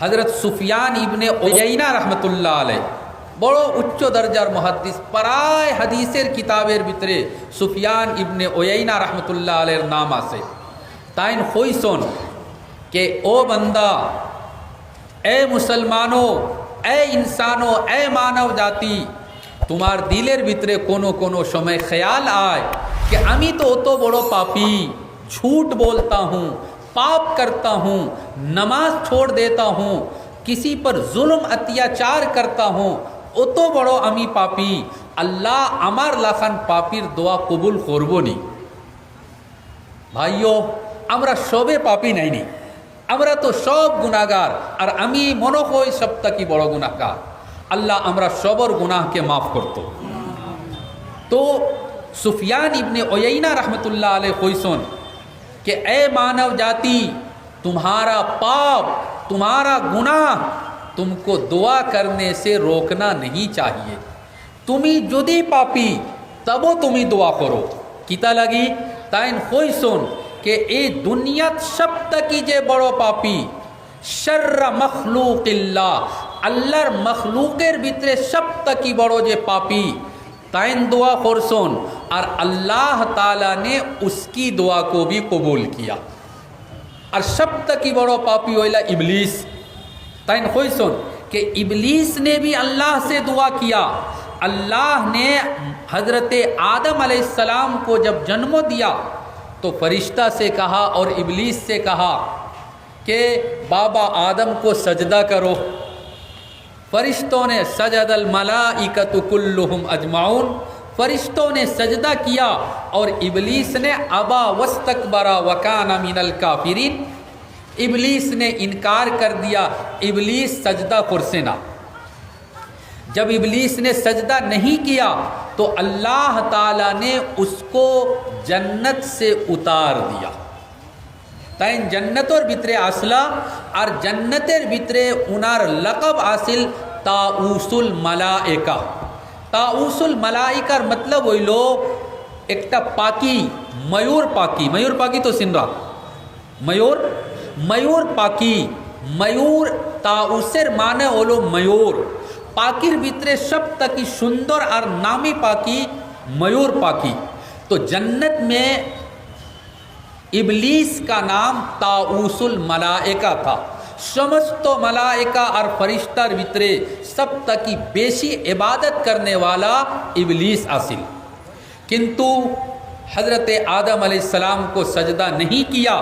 হযরত সুফিয়ান ইবনে উয়াইনা রাহমাতুল্লাহ আলাইহি বড় উচ্চ দরজার মুহাদ্দিস, প্রায় হাদিসের কিতাবের ভিতরে সুফিয়ান ইবনে উয়াইনা রাহমাতুল্লাহ আলাইহির নাম আছে। তাইন কইসন কে ও বান্দা, এ মুসলমানো, এ ইনসানো, এ মানব জাতি, তোমার দিলের ভিতরে কোনো কোনো সময় খেয়াল আয় कि আমি তো অত বড় পাপী, झूठ बोलता हूँ, पाप करता हूँ, नमाज छोड़ देता हूँ, किसी पर जुल्म अत्याचार करता हूँ, অত বড় আমি পাপী, আল্লাহ আমার লাখান পাপীর দোয়া কবুল করবো নি। ভাইও, আমরা সবে পাপী নাইনি, আমরা তো সব গুনাহগার, আর আমি মনে হয় সবটা কি বড় গুনাহগার। আল্লাহ আমরা সবর গুনাহকে মাফ করতো। তো সুফিয়ান ইবনে উয়াইনা रहमतुल्लाह अलैह কইসন कि ए मानव जाति, तुम्हारा पाप, तुम्हारा गुनाह तुमको दुआ करने से रोकना नहीं चाहिए। তুমি যদি পাপী তবও তুমি দোয়া করো। কিতা লাগি? তাইন কইসন कि এই দুনিয়াত সবথেকে যে বড় পাপী, শর্র মখলুকিল্লাহ, আল্লাহর মখলুকের ভিতরে সবথেকে বড় যে পাপী, ताइन दुआ करसन और अल्लाह ताला ने उसकी दुआ को भी कबूल किया। और सब तक की बड़ो पापी होइला इबलीस। ताइन खोइसन कि इबलीस ने भी अल्लाह से दुआ किया। अल्लाह ने हज़रत आदम अलैहिस्सलाम को जब जन्म दिया तो फरिश्ता से कहा और इबलीस से कहा कि बाबा आदम को सजदा करो। फरिश्तों ने सजदल मलाइकतु कुल्लुहुम अजमाउन, फरिश्तों ने सजदा किया और इबलीस ने अबा वस्तकबरा वकाना मिनल काफिरीन, इबलीस ने इनकार कर दिया, इबलीस सजदा कुर्सिना। जब इबलीस ने सजदा नहीं किया तो अल्लाह ताला ने उसको जन्नत से उतार दिया। তাই জান্নাতের ভিতরে আসলা, আর জান্নাতের ভিতরে উনার লকব আসিল তাউসুল মালায়েকা। তাউসুল মালাইকার মতলব হইল একটা পাখি, ময়ূর পাখি। ময়ূর পাখি তো সিনরা, ময়ূর, ময়ূর পাখি। ময়ূর তাউসের মানে হলো ময়ূর। পাখির ভিতরে সবথেকে সুন্দর আর নামি পাখি ময়ূর পাখি। তো জান্নাত में इबलीस का नाम ताउसुल मलाइका था। समस्त मलाइका और फरिश्तार भितरे सब तक बेशी इबादत करने वाला इबलीस आसिल। किंतु हज़रत आदम अलैहिस्सलाम को सजदा नहीं किया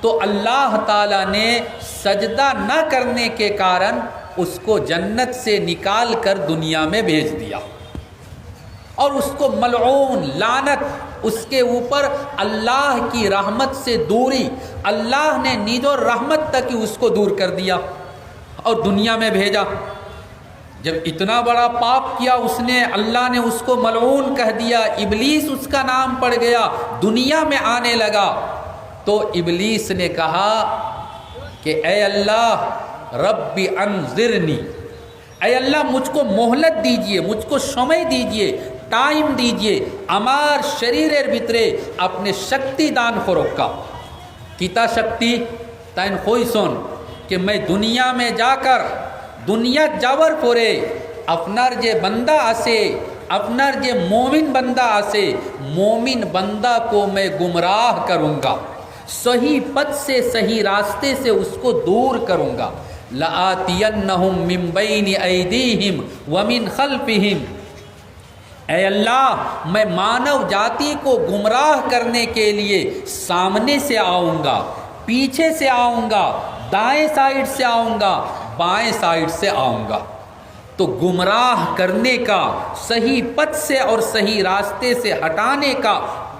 तो अल्लाह ताला ने सजदा न करने के कारण उसको जन्नत से निकाल कर दुनिया में भेज दिया और उसको मलऊन, लानत, उसके ऊपर अल्लाह की रहमत से दूरी, अल्लाह ने निजो रहमत तक ही उसको दूर कर दिया और दुनिया में भेजा। जब इतना बड़ा पाप किया उसने, अल्लाह ने उसको मलऊन कह दिया, इबलीस उसका नाम पड़ गया, दुनिया में आने लगा। तो इबलीस ने कहा कि ए अल्लाह रब्बी अंज़िरनी, ऐ अल्लाह मुझको मोहलत दीजिए, मुझको समय दीजिए, टाइम दीजिए, আমার শরীরের ভিতরে আপনি শক্তি দান করোকা। কিতা শক্তি? তাইন কইসন कि मैं दुनिया में जाकर, दुनिया যাওয়ার পরে আপনার যে বান্দা আছে, আপনার যে मोमिन बंदा আছে, मोमिन बंदा को मैं गुमराह करूँगा, सही पथ से, सही रास्ते से उसको दूर करूँगा। लातियन्नहुम मिन बैनि ऐदीहिम व मिन खल्फिहिम, ऐ अल्लाह मैं मानव जाति को गुमराह करने के लिए सामने से आऊँगा, पीछे से आऊँगा, दाएं साइड से आऊँगा, बाएं साइड से आऊँगा। तो गुमराह करने का, सही पथ से और सही रास्ते से हटाने का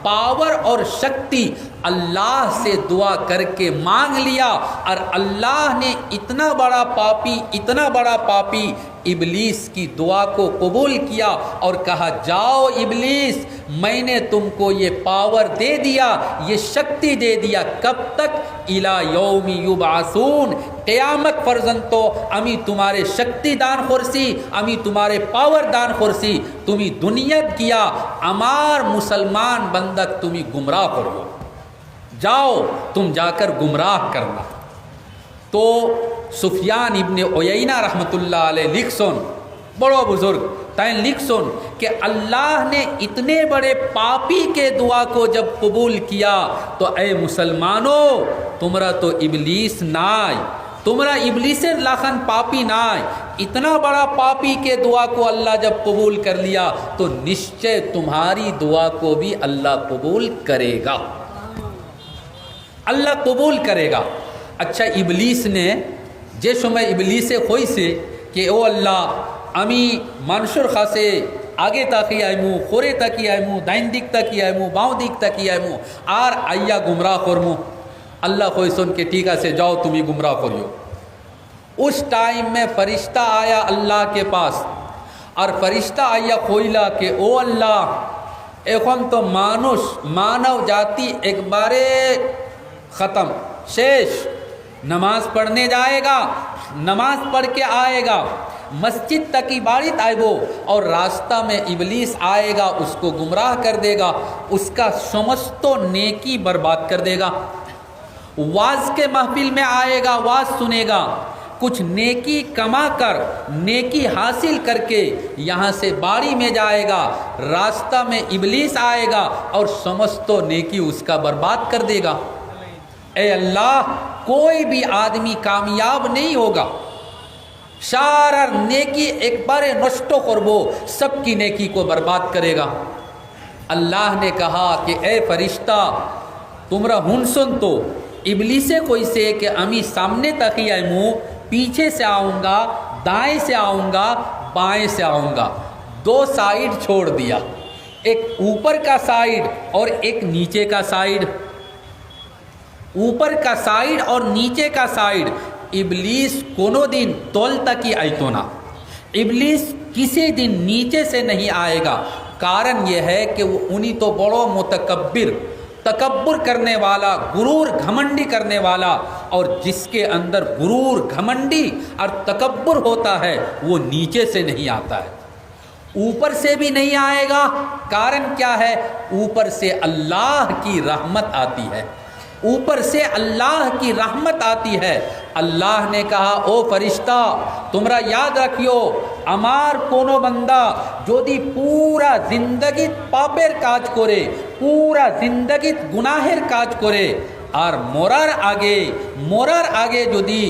पावर और शक्ति अल्लाह से दुआ करके मांग लिया। और अल्लाह ने इतना बड़ा पापी, इतना बड़ा पापी इबलीस की दुआ को कबूल किया और कहा, जाओ इबलीस, मैंने तुमको ये पावर दे दिया, ये शक्ति दे दिया। कब तक? इला यौमी युबासून, क़यामत पर्यंत আমি तुम्हारे शक्ति दान করছি, আমি तुम्हारे पावर दान করছি। তুমি দুনিয়াত গিয়া আমার মুসলমান बंदक তুমি गुमराह करो, जाओ तुम जाकर गुमराह करना। تو سفیان ابن عیینہ رحمۃ اللہ علیہ لکھ سن، بڑو بزرگ تین لکھ سن کہ اللہ نے اتنے بڑے پاپی کے دعا کو جب قبول کیا تو اے مسلمانوں تمرا تو ابلیس نائے، تمرا ابلیس لاخن پاپی نائے، اتنا بڑا پاپی کے دعا کو اللہ جب قبول کر لیا تو نشچے تمہاری دعا کو بھی اللہ قبول کرے گا، اللہ قبول کرے گا۔ اچھا ابلیس نے যে সময় ইবলিসে হইছে কে ও আল্লাহ আমি মানুষের কাছে আগে তাকিয়ে আইমু, খোরে তাকিয়ে আইমু, ডাইন দিক তাকিয়ে আইমু, বাঁ দিক তাকিয়ে আইমু আর আইয়া গুমরাহ করমু। আল্লাহ কইসন কে ঠিক আছে যাও তুমি গুমরাহ করিও। उस टाइम में फरिश्ता आया अल्लाह के पास और फरिश्ता आया কইলা के ओ अल्लाह এখন তো মানুষ মানব জাতি একবারে ख़त्म शेष, नमाज पढ़ने जाएगा, नमाज पढ़ के आएगा, मस्जिद तक की बारित आएगो और रास्ता में इबलीस आएगा, उसको गुमराह कर देगा, उसका समस्त नेकी बर्बाद कर देगा। वाज के महफिल में आएगा, वाज सुनेगा, कुछ नेकी कमा कर नेकी हासिल करके यहाँ से बाड़ी में जाएगा, रास्ता में इबलीस आएगा और समस्त नेकी उसका बर्बाद कर देगा। ए अल्लाह कोई भी आदमी कामयाब नहीं होगा, सारा नेकी एक बारे नष्ट करबो, सबकी नेकी को बर्बाद करेगा। अल्लाह ने कहा कि ए फरिश्ता तुमरा हुन सुन तो इबलीसे कोई से कि अमी सामने तकी आऊँ, पीछे से आऊँगा, दाएं से आऊँगा, बाएं से आऊँगा, दो साइड छोड़ दिया, एक ऊपर का साइड और एक नीचे का साइड। ऊपर का साइड और नीचे का साइड इबलीस कोनो दिन तोल तक ही आइतो ना, इबलीस किसी दिन नीचे से नहीं आएगा। कारण यह है कि वो उन्हीं तो बड़ो मुतकब्बिर, तकब्बुर करने वाला, गुरूर घमंडी करने वाला, और जिसके अंदर गुरूर घमंडी और तकब्बुर होता है वो नीचे से नहीं आता है, ऊपर से भी नहीं आएगा। कारण क्या है? ऊपर से अल्लाह की रहमत आती है, ऊपर से अल्लाह की रहमत आती है। अल्लाह ने कहा ओ फरिश्ता तुमरा याद रखियो আমার কোনো বান্দা যদি পুরা জিন্দগি পাপের কাজ করে, পুরা জিন্দগি গুনাহের কাজ করে আর মরার আগে যদি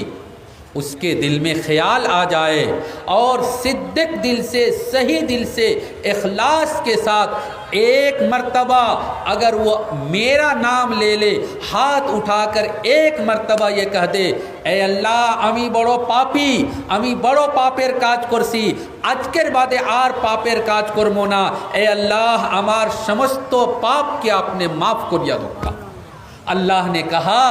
उसके दिल में ख्याल आ जाए और सिद्दीक दिल से, सही दिल से, इखलास के साथ एक मर्तबा अगर वो मेरा नाम ले ले, हाथ उठाकर एक मर्तबा ये कह दे ए अल्लाह अमी बड़ो पापी, अमी बड़ो पापेर काज करसी, आजकेर बादे आर पापेर काज करमो ना, ए अल्लाह आमार समस्त पाप के आपने माफ़ करिया दूंगा। अल्लाह ने कहा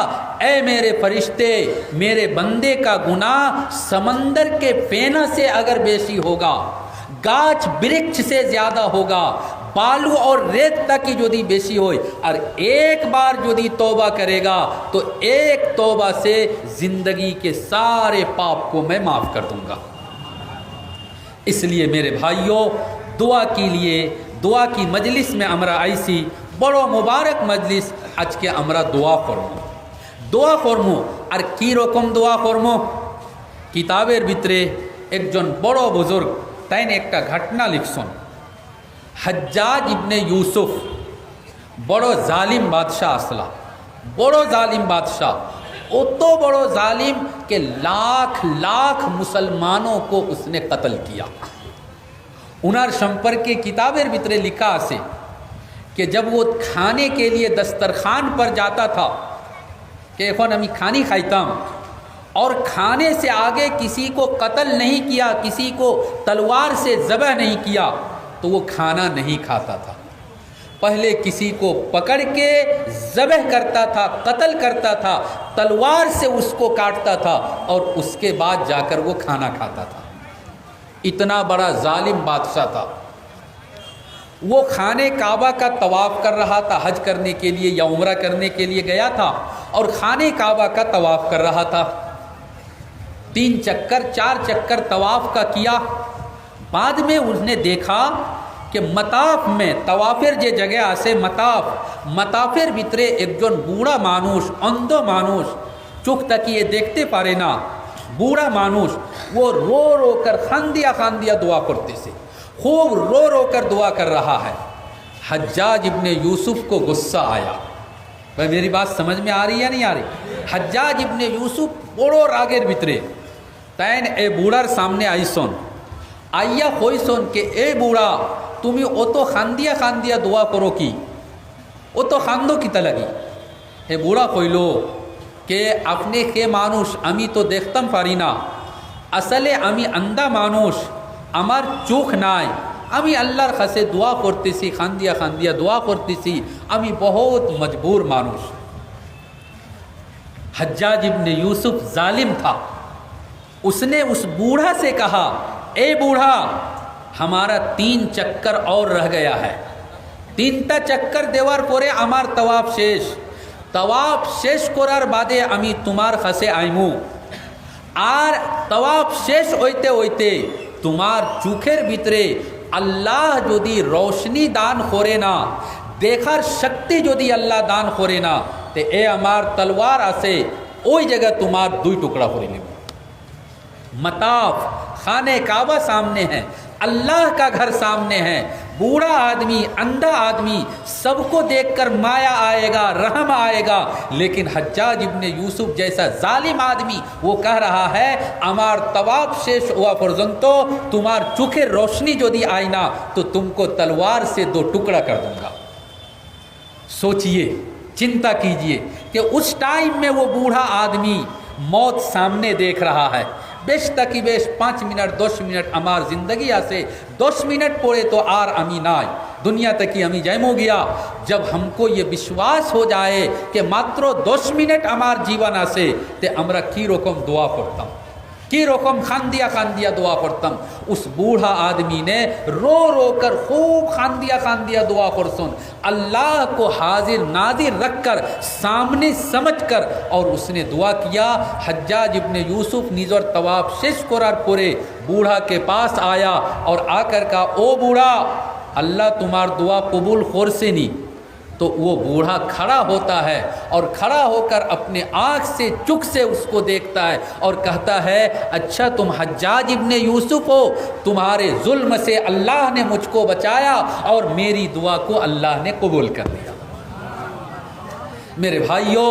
ऐ मेरे फरिश्ते, मेरे बंदे का गुनाह समंदर के फेना से अगर बेशी होगा, गाछ वृक्ष से ज़्यादा होगा, बालू और रेत तक की यदि बेशी हो, और एक बार यदि तौबा करेगा तो एक तौबा से ज़िंदगी के सारे पाप को मैं माफ़ कर दूंगा। इसलिए मेरे भाइयों दुआ के लिए, दुआ की मजलिस में আমরা আইসি, বড় মুবারক মজলিস, আজকে আমরা দোয়া করব। আর কি রকম দোয়া করব? কিতাবের ভিতরে একজন বড় বুজুর্গ তাই একটা ঘটনা লিখছেন। হজ্জাজ ইবনে ইউসুফ বড় জালিম বাদশাহ আসলা, বড় জালিম বাদশাह, অত বড় জালিম कि लाख लाख मुसलमानों को उसने कत्ल किया। उनार संपर्के किताबेर भितरे लिखा आसे कि जब वो खाने के लिए दस्तरखान पर जाता था कि एखन हमें खानी खाइताम, और खाने से आगे किसी को कत्ल नहीं किया, किसी को तलवार से ज़बह नहीं किया, तो वो खाना नहीं खाता था। पहले किसी को पकड़ के ज़बह करता था, कत्ल करता था, तलवार से उसको काटता था, और उसके बाद जाकर वो खाना खाता था। इतना बड़ा जालिम बादशाह था। वो खाने काबा का तवाफ़ कर रहा था, हज करने के लिए या उम्रा करने के लिए गया था, और खाने काबा का तवाफ़ कर रहा था। 3 चक्कर 4 चक्कर तवाफ़ का किया। बाद में उसने देखा कि मताफ में, तवाफेर जे जगह आसे मताफेर भितरे एकजन बूढ़ा मानुष, अंध मानुष চোখ তাকিয়ে দেখতে পারে না, বুড়া মানুষ, वो रो रो कर खांदिया खांदिया दुआ करते, खूब रो रो कर दुआ कर रहा है। हज्जाज इब्ने यूसुफ को गुस्सा आया। भाई मेरी बात समझ में आ रही है नहीं आ रही? हज्जाज इब्ने यूसुफ बड़ो रागेर भितरे तैन ए बुढ़ार सामने आईसन, आइया कइसन के ए बुढ़ा तुमी ओतो खांदिया खांदिया दुआ करो कि ओतो खांदो किता लगी? हे बुढ़ा कइलो के अपने के मानुष आमी तो देखताम पारी ना, আসলে আমি আন্ধা মানুষ, আমার চোখ নাই, আমি আল্লাহর কাছে দোয়া করতেছি, খান্দিয়া খান্দিয়া দোয়া করতেছি, আমি বহুত মজবুর মানুষ। हज्जाज इब्ने यूसुफ जालिम था, उसने उस बूढ़ा से कहा, ए बूढ़ा हमारा 3 चक्कर और रह गया है, 3টা चक्कर देवार परे आमार तवाफ शेष, तवाफ शेष करार बादे आमी तुम्हार काছে आइमु, আর তওয়াফ শেষ হইতে হইতে তোমার চোখের ভিতরে আল্লাহ যদি রোশনি দান করে না, দেখার শক্তি যদি আল্লাহ দান করে না, তে এ আমার তলোয়ার আছে ওই জায়গা তোমার 2 টুকরা করে নেব। मताफ खाने काबा सामने है, अल्लाह का घर सामने है, बूढ़ा आदमी अंधा आदमी सबको देखकर माया आएगा, रहम आएगा, लेकिन हज्जाज इब्ने यूसुफ जैसा जालिम आदमी वो कह रहा है আমার तवाफ शेष हुआ पर्यंत तुम्हार चोखेर रोशनी यदि आए ना तो तुमको तलवार से 2 टुकड़ा कर दूंगा। सोचिए, चिंता कीजिए कि उस टाइम में वो बूढ़ा आदमी मौत सामने देख रहा है। বেশ তাকি বেশ 5 মিনিট 10 মিনিট আমার জিন্দগি আছে, 10 মিনিট পরে তো আর আমি নাই, दुनिया तक ही हमें जैमो गया। जब हमको ये विश्वास हो जाए कि मात्र 10 मिनट हमार जीवन आसे ते আমরা কি রকম দোয়া করতাম, की रकम खान दिया दुआ करतम। उस बूढ़ा आदमी ने रो रो कर खूब खान दिया दुआ करसन, अल्लाह को हाजिर नाजिर रख कर सामने समझ कर, और उसने दुआ किया। हज्जाज इब्ने यूसुफ निजर तवाफ शेष करार परे बूढ़ा के पास आया और आकर का, ओ बूढ़ा अल्लाह तुम्हार दुआ कबूल कर से नहीं। तो वो बूढ़ा खड़ा होता है और खड़ा होकर अपने आँख से चुक से उसको देखता है और कहता है, अच्छा तुम हज्जाज इब्ने यूसुफ हो, तुम्हारे जुल्म से अल्लाह ने मुझको बचाया और मेरी दुआ को अल्लाह ने कबूल कर लिया। मेरे भाइयों,